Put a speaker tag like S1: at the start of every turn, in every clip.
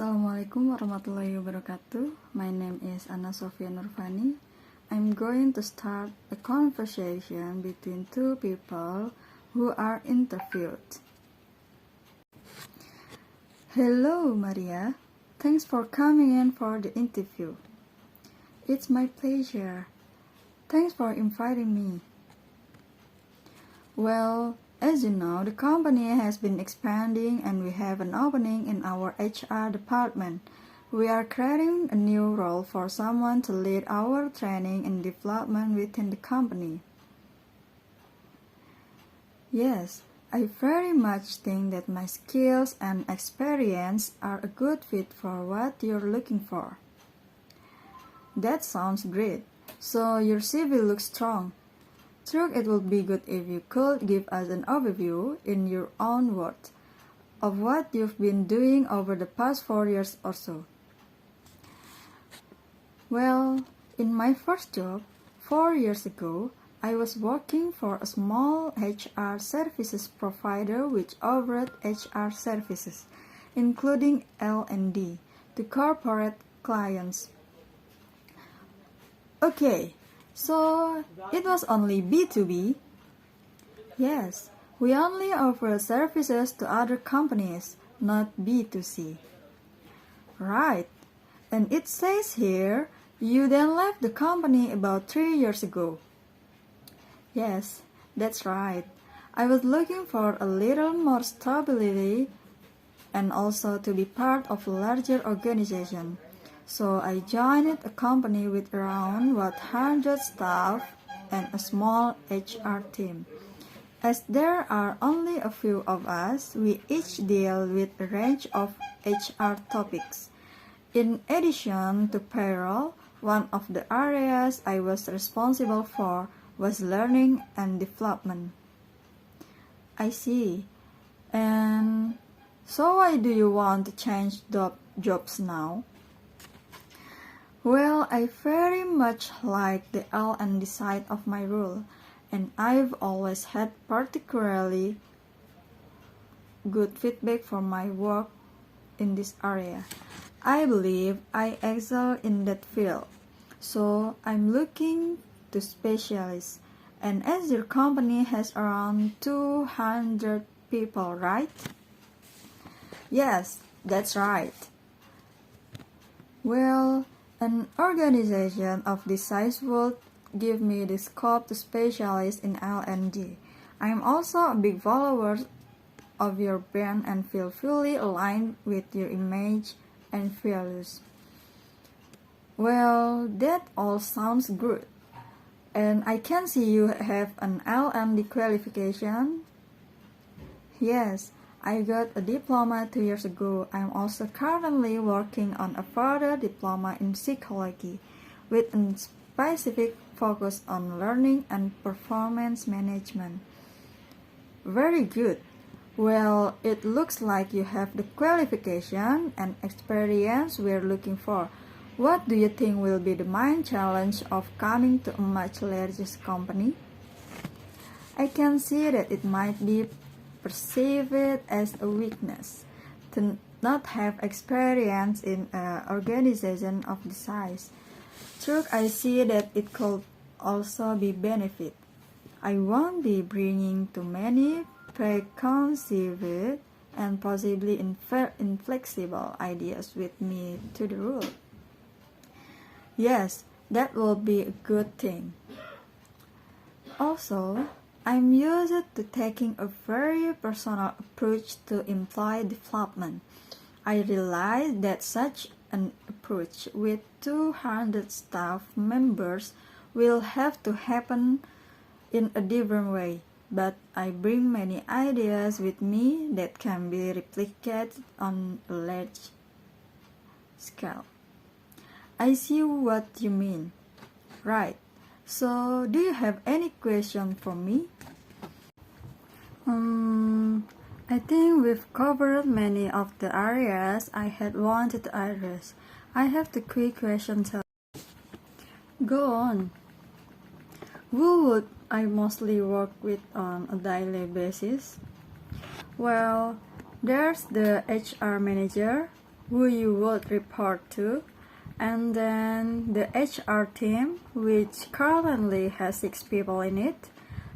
S1: Assalamualaikum warahmatullahi wabarakatuh. My name is Sofia Nurfani. I'm going to start a conversation between two people who are interviewed. Hello, Maria. Thanks for coming in for the interview. It's my pleasure. Thanks for inviting me. Well, as you know, the company has been expanding and we have an opening in our HR department. We are creating a new role for someone to lead our training and development within the company. Yes, I very much think that my skills and experience are a good fit for what you're looking for. That sounds great. So your CV looks strong. True, it would be good if you could give us an overview, in your own words, of what you've been doing over the past 4 years or so. Well, in my first job, 4 years ago, I was working for a small HR services provider which offered HR services, including L&D, to corporate clients. Okay. So, it was only B2B? Yes, we only offer services to other companies, not B2C. Right, and it says here, you then left the company about 3 years ago. Yes, that's right. I was looking for a little more stability and also to be part of a larger organization. So I joined a company with around 100 staff and a small HR team. As there are only a few of us, we each deal with a range of HR topics. In addition to payroll, one of the areas I was responsible for was learning and development. I see. And so why do you want to change jobs now? Well, I very much like the L&D side of my role, and I've always had particularly good feedback for my work in this area. I believe I excel in that field, so I'm looking to specialize. And as your company has around 200 people, right? Yes, that's right. Well, an organization of this size would give me the scope to specialize in L&D. I am also a big follower of your brand and feel fully aligned with your image and values. Well, that all sounds good. And I can see you have an L&D qualification. Yes, I got a diploma 2 years ago. I'm also currently working on a further diploma in psychology with a specific focus on learning and performance management. Very good. Well, it looks like you have the qualification and experience we're looking for. What do you think will be the main challenge of coming to a much larger company? I can see that it might be perceived as a weakness to not have experience in an organization of this size. True, I see that it could also be benefit. I won't be bringing too many preconceived and possibly inflexible ideas with me to the role. Yes, that will be a good thing. Also, I'm used to taking a very personal approach to employee development. I realize that such an approach with 200 staff members will have to happen in a different way, but I bring many ideas with me that can be replicated on a large scale. I see what you mean. Right. So, do you have any question for me? I think we've covered many of the areas I had wanted to address. I have the quick question to go on. Who would I mostly work with on a daily basis? Well, there's the HR manager, who you would report to, and then the HR team, which currently has 6 people in it.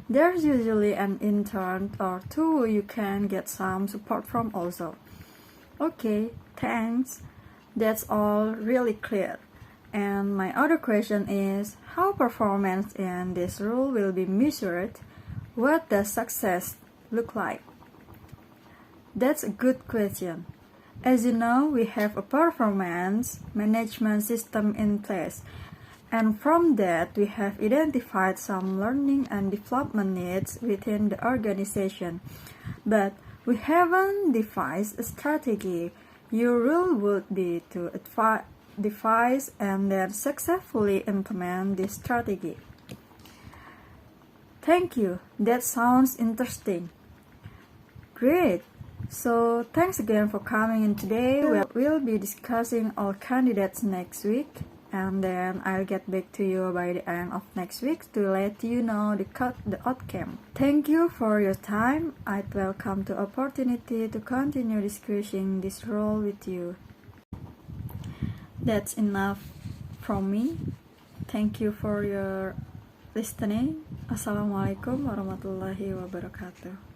S1: There's usually an intern or 2 you can get some support from also. Okay, thanks. That's all really clear. And my other question is, how performance in this role will be measured? What does success look like? That's a good question. As you know, we have a performance management system in place. And from that, we have identified some learning and development needs within the organization. But we haven't devised a strategy. Your role would be to devise and then successfully implement this strategy. Thank you. That sounds interesting. Great. So thanks again for coming in today. We'll be discussing all candidates next week, and then I'll get back to you by the end of next week to let you know the outcome. Thank you for your time. I'd welcome the opportunity to continue discussing this role with you. That's enough from me. Thank you for your listening. Assalamualaikum warahmatullahi wabarakatuh.